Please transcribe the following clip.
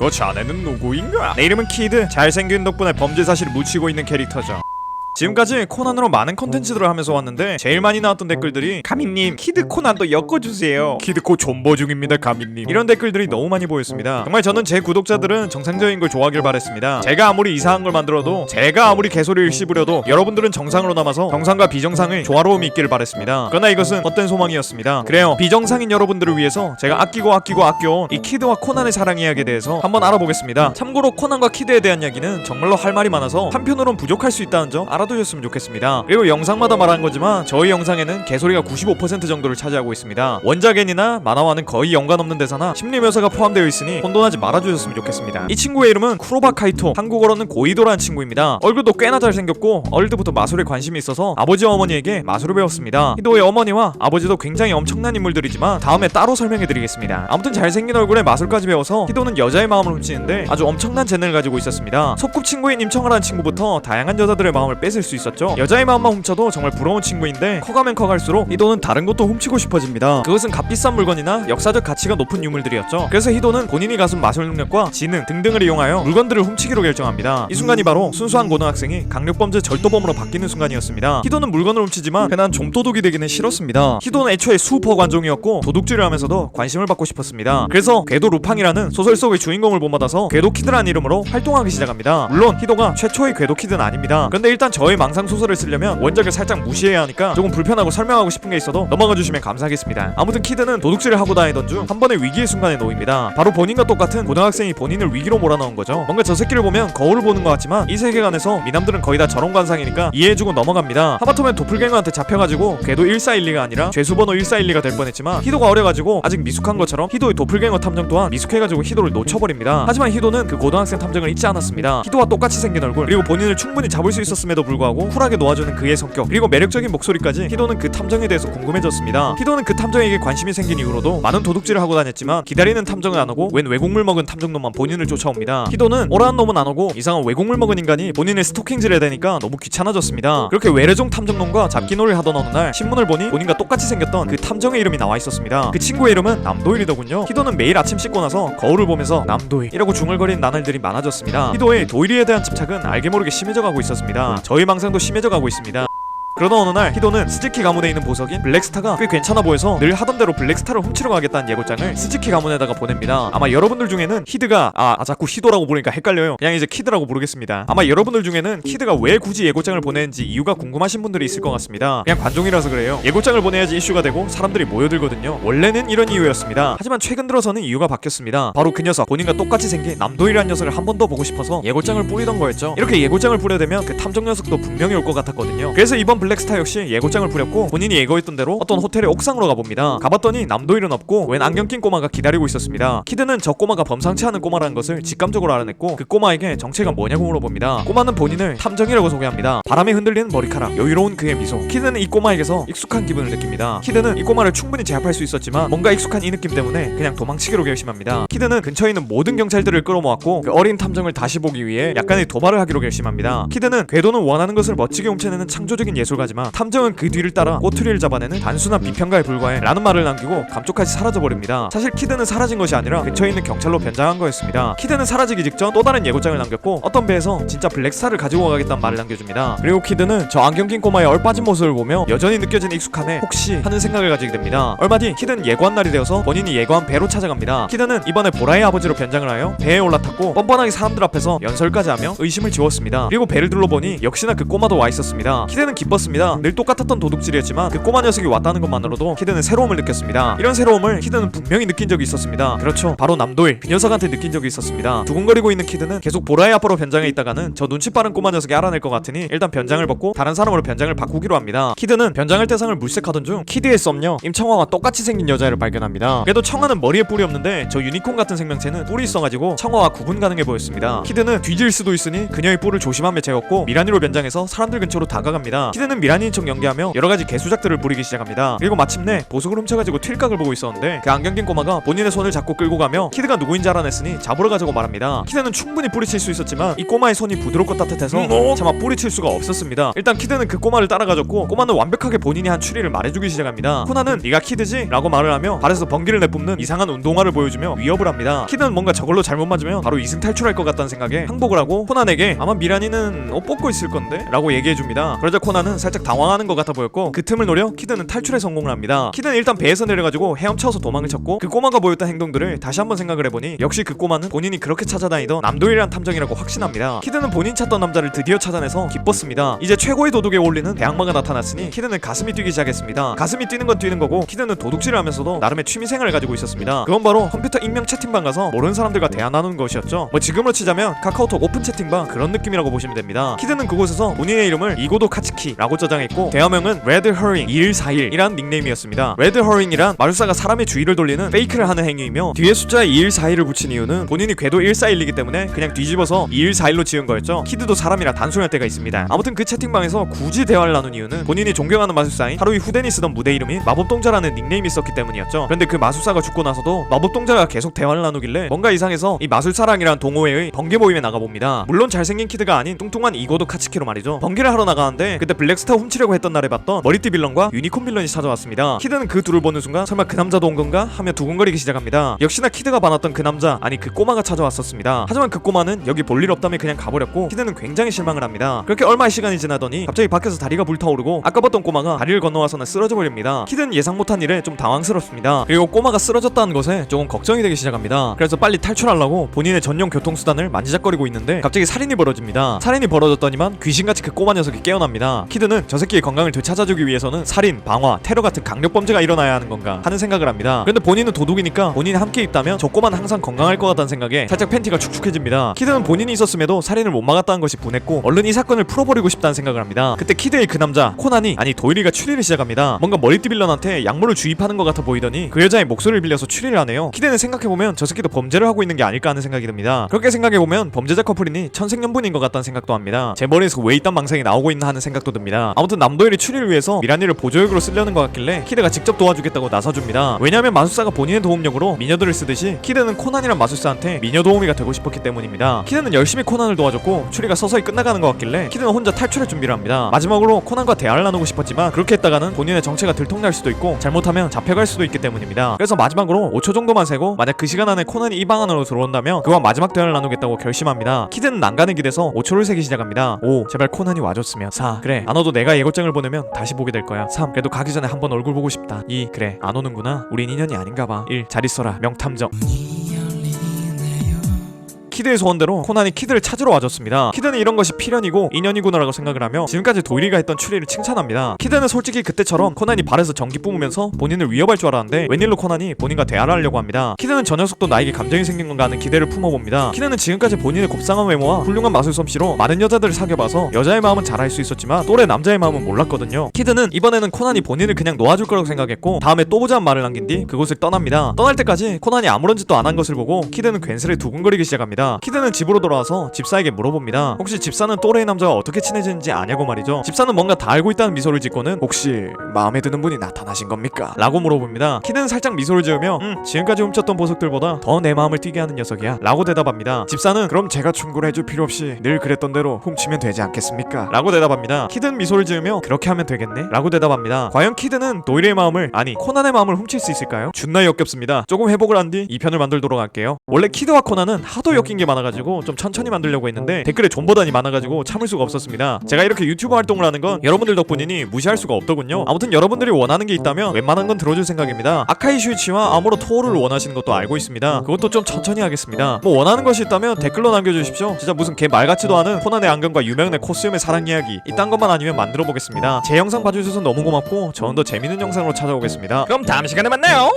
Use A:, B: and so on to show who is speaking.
A: 그 자네는 누구인가? 내 이름은 키드. 잘생긴 덕분에 범죄 사실을 묻히고 있는 캐릭터죠. 지금까지 코난으로 많은 컨텐츠들을 하면서 왔는데 제일 많이 나왔던 댓글들이 가민님 키드 코난도 엮어주세요, 키드코 존버 중입니다 가민님, 이런 댓글들이 너무 많이 보였습니다. 정말 저는 제 구독자들은 정상적인 걸 좋아하길 바랬습니다. 제가 아무리 이상한 걸 만들어도, 제가 아무리 개소리를 씹으려도 여러분들은 정상으로 남아서 정상과 비정상의 조화로움이 있기를 바랬습니다. 그러나 이것은 헛된 소망이었습니다. 그래요, 비정상인 여러분들을 위해서 제가 아끼고 아껴온 이 키드와 코난의 사랑 이야기에 대해서 한번 알아보겠습니다. 참고로 코난과 키드에 대한 이야기는 정말로 할 말이 많아서 한편으론 부족할 수 있다는 점 알아두셨으면 좋겠습니다. 그리고 영상마다 말하는 거지만 저희 영상에는 개소리가 95% 정도를 차지하고 있습니다. 원작엔이나 만화와는 거의 연관없는 대사나 심리 묘사가 포함되어 있으니 혼돈하지 말아주셨으면 좋겠습니다. 이 친구의 이름은 쿠로바 카이토, 한국어로는 고이도라는 친구입니다. 얼굴도 꽤나 잘생겼고 어릴 때부터 마술에 관심이 있어서 아버지와 어머니에게 마술을 배웠습니다. 히도의 어머니와 아버지도 굉장히 엄청난 인물들이지만 다음에 따로 설명해드리겠습니다. 아무튼 잘생긴 얼굴에 마술까지 배워서 히도는 여자의 마음을 훔치는데 아주 엄청난 재능을 가지고 있었습니다. 소꿉친구인 임청아라는 친구부터 다양한 여자들의 마음을 뺏을 수 있었죠. 여자의 마음만 훔쳐도 정말 부러운 친구인데 커가면 커갈수록 히도는 다른 것도 훔치고 싶어집니다. 그것은 값비싼 물건이나 역사적 가치가 높은 유물들이었죠. 그래서 히도는 본인이 가진 마술 능력과 지능 등등을 이용하여 물건들을 훔치기로 결정합니다. 이 순간이 바로 순수한 고등학생이 강력범죄 절도범으로 바뀌는 순간이었습니다. 히도는 물건을 훔치지만 흔한 좀도둑이 되기는 싫었습니다. 히도는 애초에 수퍼 관종이었고 도둑질을 하면서도 관심을 받고 싶었습니다. 그래서 궤도 루팡이라는 소설 속의 주인공을 본받아서 궤도 키드라는 이름으로 활동하기 시작합니다. 물론 히도가 최초의 궤도 키드는 아닙니다. 그런데 일단 저의 망상 소설을 쓰려면 원작을 살짝 무시해야 하니까 조금 불편하고 설명하고 싶은 게 있어도 넘어가 주시면 감사하겠습니다. 아무튼 키드는 도둑질을 하고 다니던 중 한 번의 위기의 순간에 놓입니다. 바로 본인과 똑같은 고등학생이 본인을 위기로 몰아넣은 거죠. 뭔가 저 새끼를 보면 거울을 보는 것 같지만 이 세계관에서 미남들은 거의 다 저런 관상이니까 이해해주고 넘어갑니다. 하마터면 도플갱어한테 잡혀가지고 궤도 1412가 아니라 죄수번호 1412가 될 뻔했지만 히도가 어려가지고 아직 미숙한 것처럼 히도의 도플갱어 탐정 또한 미숙해가지고 히도를 놓쳐버립니다. 하지만 히도는 그 고등학생 탐정을 잊지 않았습니다. 히도와 똑같이 생긴 얼굴, 그리고 본인을 충분히 잡을 수 있었음에도 불구하고 쿨하게 놓아주는 그의 성격, 그리고 매력적인 목소리까지 히도는 그 탐정에 대해서 궁금해졌습니다. 히도는 그 탐정에게 관심이 생긴 이후로도 많은 도둑질을 하고 다녔지만 기다리는 탐정은 안 오고 웬 외국물 먹은 탐정놈만 본인을 쫓아옵니다. 히도는 오라한 놈은 안 오고 이상한 외국물 먹은 인간이 본인을 스토킹질해야 되니까 너무 귀찮아졌습니다. 그렇게 외래종 탐정놈과 잡기놀이를 하던 어느 날 신문을 보니 본인과 똑같이 생겼던 그 탐정의 이름이 나와 있었습니다. 그 친구의 이름은 남도일이더군요. 히도는 매일 아침 씻고 나서 거울을 보면서 남도일이라고 중얼거리는 나날들이 많아졌습니다. 히도의 도일이에 대한 집착은 알게 모르게 심해져가고 있었습니다. 저희 망상도 심해져가고 있습니다. 그러던 어느 날 히도는 스즈키 가문에 있는 보석인 블랙스타가 꽤 괜찮아 보여서 늘 하던 대로 블랙스타를 훔치러 가겠다는 예고장을 스즈키 가문에다가 보냅니다. 아마 여러분들 중에는 히드가 자꾸 히도라고 부르니까 헷갈려요. 그냥 이제 키드라고 부르겠습니다. 아마 여러분들 중에는 키드가 왜 굳이 예고장을 보내는지 이유가 궁금하신 분들이 있을 것 같습니다. 그냥 관종이라서 그래요. 예고장을 보내야지 이슈가 되고 사람들이 모여들거든요. 원래는 이런 이유였습니다. 하지만 최근 들어서는 이유가 바뀌었습니다. 바로 그 녀석, 본인과 똑같이 생긴 남도일이라는 녀석을 한 번 더 보고 싶어서 예고장을 뿌리던 거였죠. 이렇게 예고장을 뿌려대면 그 탐정 녀석도 분명히 올 것 같았거든요. 그래서 이번 블랙스타 역시 예고장을 부렸고 본인이 예고했던 대로 어떤 호텔의 옥상으로 가봅니다. 가봤더니 남도일은 없고 웬 안경 낀 꼬마가 기다리고 있었습니다. 키드는 저 꼬마가 범상치 않은 꼬마라는 것을 직감적으로 알아냈고 그 꼬마에게 정체가 뭐냐고 물어봅니다. 꼬마는 본인을 탐정이라고 소개합니다. 바람에 흔들리는 머리카락, 여유로운 그의 미소. 키드는 이 꼬마에게서 익숙한 기분을 느낍니다. 키드는 이 꼬마를 충분히 제압할 수 있었지만 뭔가 익숙한 이 느낌 때문에 그냥 도망치기로 결심합니다. 키드는 근처에 있는 모든 경찰들을 끌어모았고 그 어린 탐정을 다시 보기 위해 약간의 도발을 하기로 결심합니다. 키드는 궤도는 원하는 것을 멋지게 훔쳐내는 창조적인 예술가지만 탐정은 그 뒤를 따라 꼬투리를 잡아내는 단순한 비평가에 불과해 라는 말을 남기고 감쪽같이 사라져버립니다. 사실 키드는 사라진 것이 아니라 근처에 있는 경찰로 변장한 거였습니다. 키드는 사라지기 직전 또 다른 예고장을 남겼고 어떤 배에서 진짜 블랙스타를 가지고 가겠다는 말을 남겨줍니다. 그리고 키드는 저 안경 낀 꼬마의 얼빠진 모습을 보며 여전히 느껴지는 익숙함에 혹시 하는 생각을 가지게 됩니다. 얼마 뒤 키드는 예고한 날이 되어서 본인이 예고한 배로 찾아갑니다. 키드는 이번에 보라의 아버지로 변장을 하여 배에 올라탔고 뻔뻔하게 사람들 앞에서 연설까지 하며 의심을 지웠습니다. 그리고 배를 둘러보니 역시나 그 꼬마도 와 있었습니다. 키드는 기뻤습니다. 늘 똑같았던 도둑질이었지만 그 꼬마 녀석이 왔다는 것만으로도 키드는 새로움을 느꼈습니다. 이런 새로움을 키드는 분명히 느낀 적이 있었습니다. 그렇죠, 바로 남도일, 그 녀석한테 느낀 적이 있었습니다. 두근거리고 있는 키드는 계속 보라의 아빠로 변장해 있다가는 저 눈치 빠른 꼬마 녀석이 알아낼 것 같으니 일단 변장을 벗고 다른 사람으로 변장을 바꾸기로 합니다. 키드는 변장할 대상을 물색하던 중 키드의 썸녀 임청아와 똑같이 생긴 여자애를 발견합니다. 그래도 청아는 머리에 뿔이 없는데 저 유니콘 같은 생명체는 뿔이 있어가지고 청아와 구분 가능해 보였습니다. 키드는 뒤질 수도 있으니 그녀의 뿔을 조심하며 재웠고 미라니로 변장해서 사람들 근처로 다가갑니다. 키드는 키드는 미란이인 척 연기하며 여러가지 개수작들을 부리기 시작합니다. 그리고 마침내 보석을 훔쳐가지고 튈각을 보고 있었는데 그 안경 낀 꼬마가 본인의 손을 잡고 끌고 가며 키드가 누구인지 알아냈으니 잡으러 가자고 말합니다. 키드는 충분히 뿌리칠 수 있었지만 이 꼬마의 손이 부드럽고 따뜻해서 차마 뿌리칠 수가 없었습니다. 일단 키드는 그 꼬마를 따라가졌고 꼬마는 완벽하게 본인이 한 추리를 말해주기 시작합니다. 코난은 네가 키드지? 라고 말을 하며 발에서 번개를 내뿜는 이상한 운동화를 보여주며 위협을 합니다. 키드는 뭔가 저걸로 잘못 맞으면 바로 이승 탈출할 것 같다는 생각에 항복을 하고 코난에게 아마 미란이는 옷 벗고 있을 건데? 라고 얘기해줍니다. 그러자 코난은 살짝 당황하는 것 같아 보였고 그 틈을 노려 키드는 탈출에 성공을 합니다. 키드는 일단 배에서 내려가지고 헤엄쳐서 도망을 쳤고 그 꼬마가 보였던 행동들을 다시 한번 생각을 해보니 역시 그 꼬마는 본인이 그렇게 찾아다니던 남도일이란 탐정이라고 확신합니다. 키드는 본인 찾던 남자를 드디어 찾아내서 기뻤습니다. 이제 최고의 도둑에 어울리는 대항마가 나타났으니 키드는 가슴이 뛰기 시작했습니다. 가슴이 뛰는 건 뛰는 거고 키드는 도둑질을 하면서도 나름의 취미생활을 가지고 있었습니다. 그건 바로 컴퓨터 익명 채팅방 가서 모르는 사람들과 대화 나누는 것이었죠. 뭐 지금으로 치자면 카카오톡 오픈 채팅방 그런 느낌이라고 보시면 됩니다. 키드는 그곳에서 본인의 이름을 이고도 카츠키라고 저장했고 대화명은 레드 허링 2141이란 닉네임이었습니다. 레드 허링이란 마술사가 사람의 주의를 돌리는 페이크를 하는 행위이며 뒤에 숫자에 2141을 붙인 이유는 본인이 궤도 141이기 때문에 그냥 뒤집어서 2141로 지은 거였죠. 키드도 사람이라 단순할 때가 있습니다. 아무튼 그 채팅방에서 굳이 대화를 나눈 이유는 본인이 존경하는 마술사인 하루이 후덴이 쓰던 무대 이름인 마법동자라는 닉네임이 있었기 때문이었죠. 그런데 그 마술사가 죽고 나서도 마법동자가 계속 대화를 나누길래 뭔가 이상해서 이 마술사랑이란 동호회의 번개 모임에 나가봅니다. 물론 잘생긴 키드가 아닌 뚱뚱한 이고도 카츠키로 말이죠. 번개를 하러 나가는데 그때 블랙스타 훔치려고 했던 날에 봤던 머리띠 빌런과 유니콘 빌런이 찾아왔습니다. 키드는 그 둘을 보는 순간 설마 그 남자도 온 건가? 하며 두근거리기 시작합니다. 역시나 키드가 반했던 그 남자, 아니 그 꼬마가 찾아왔었습니다. 하지만 그 꼬마는 여기 볼 일 없다며 그냥 가버렸고 키드는 굉장히 실망을 합니다. 그렇게 얼마의 시간이 지나더니 갑자기 밖에서 다리가 불타오르고 아까 봤던 꼬마가 다리를 건너와서는 쓰러져 버립니다. 키드는 예상 못한 일에 좀 당황스럽습니다. 그리고 꼬마가 쓰러졌다는 것에 조금 걱정이 되기 시작합니다. 그래서 빨리 탈출하려고 본인의 전용 교통수단을 만지작거리고 있는데 갑자기 살인이 벌어집니다. 살인이 벌어졌더니만 귀신같이 그 꼬마 녀석이 깨어납니다. 키드는 저 새끼의 건강을 되찾아주기 위해서는 살인, 방화, 테러 같은 강력범죄가 일어나야 하는 건가 하는 생각을 합니다. 그런데 본인은 도둑이니까 본인이 함께 있다면 저 꼬마는 항상 건강할 것 같다는 생각에 살짝 팬티가 축축해집니다. 키드는 본인이 있었음에도 살인을 못 막았다는 것이 분했고 얼른 이 사건을 풀어버리고 싶다는 생각을 합니다. 그때 키드의 그 남자 코난이, 아니 도일이가 추리를 시작합니다. 뭔가 머리띠 빌런한테 약물을 주입하는 것 같아 보이더니 그 여자의 목소리를 빌려서 추리를 하네요. 키드는 생각해보면 저 새끼도 범죄를 하고 있는 게 아닐까 하는 생각이 듭니다. 그렇게 생각해보면 범죄자 커플이니 천생연분인 것 같다는 생각도 합니다. 제 머리에서 왜 이딴 망상이 나오고 있나 하는 생각도 듭니다. 아무튼 남도일이 추리를 위해서 미란이를 보조역으로 쓰려는 것 같길래 키드가 직접 도와주겠다고 나서줍니다. 왜냐하면 마술사가 본인의 도움력으로 미녀들을 쓰듯이 키드는 코난이란 마술사한테 미녀 도우미가 되고 싶었기 때문입니다. 키드는 열심히 코난을 도와줬고 추리가 서서히 끝나가는 것 같길래 키드는 혼자 탈출할 준비를 합니다. 마지막으로 코난과 대화를 나누고 싶었지만 그렇게 했다가는 본인의 정체가 들통날 수도 있고 잘못하면 잡혀갈 수도 있기 때문입니다. 그래서 마지막으로 5초 정도만 세고 만약 그 시간 안에 코난이 이 방 안으로 들어온다면 그와 마지막 대화를 나누겠다고 결심합니다. 키드는 난간을 기대서 5초를 세기 시작합니다. 5. 제발 코난이 와줬으면. 4. 그래 안 와도 내가 예고장을 보내면 다시 보게 될 거야. 3. 그래도 가기 전에 한번 얼굴 보고 싶다. 2. 그래 안 오는구나. 우린 인연이 아닌가 봐. 1. 잘 있어라 명탐정. 키드의 소원대로 코난이 키드를 찾으러 와줬습니다. 키드는 이런 것이 필연이고 인연이구나라고 생각을 하며 지금까지 도일이가 했던 추리를 칭찬합니다. 키드는 솔직히 그때처럼 코난이 발에서 전기 뿜으면서 본인을 위협할 줄 알았는데 웬일로 코난이 본인과 대화를 하려고 합니다. 키드는 저 녀석도 나에게 감정이 생긴 건가 하는 기대를 품어봅니다. 키드는 지금까지 본인의 곱상한 외모와 훌륭한 마술 솜씨로 많은 여자들을 사귀어봐서 여자의 마음은 잘 알 수 있었지만 또래 남자의 마음은 몰랐거든요. 키드는 이번에는 코난이 본인을 그냥 놓아줄 거라고 생각했고 다음에 또 보자는 말을 남긴 뒤 그곳을 떠납니다. 떠날 때까지 코난이 아무런 짓도 안 한 것을 보고 키드는 괜스레 두근거리기 시작합니다. 키드는 집으로 돌아와서 집사에게 물어봅니다. 혹시 집사는 또래의 남자와 어떻게 친해지는지 아냐고 말이죠. 집사는 뭔가 다 알고 있다는 미소를 짓고는 혹시 마음에 드는 분이 나타나신 겁니까? 라고 물어봅니다. 키드는 살짝 미소를 지으며 지금까지 훔쳤던 보석들보다 더 내 마음을 뛰게 하는 녀석이야 라고 대답합니다. 집사는 그럼 제가 충고를 해줄 필요 없이 늘 그랬던 대로 훔치면 되지 않겠습니까? 라고 대답합니다. 키드는 미소를 지으며 그렇게 하면 되겠네? 라고 대답합니다. 과연 키드는 도일의 마음을, 아니 코난의 마음을 훔칠 수 있을까요? 존나 역겹습니다. 조금 회복을 한 뒤 2편을 만들도록 할게요. 원래 키드와 코난은 하도 엮인 게 많아가지고 좀 천천히 만들려고 했는데 댓글에 존버단이 많아가지고 참을 수가 없었습니다. 제가 이렇게 유튜브 활동을 하는 건 여러분들 덕분이니 무시할 수가 없더군요. 아무튼 여러분들이 원하는 게 있다면 웬만한 건 들어줄 생각입니다. 아카이 슈이치와 아모로 토호를 원하시는 것도 알고 있습니다. 그것도 좀 천천히 하겠습니다. 뭐 원하는 것이 있다면 댓글로 남겨주십시오. 진짜 무슨 개 말같지도 않은 코난의 안경과 유명의 코스염의 사랑 이야기 이딴 것만 아니면 만들어 보겠습니다. 제 영상 봐주셔서 너무 고맙고 저는 더 재밌는 영상으로 찾아오겠습니다. 그럼 다음 시간에 만나요.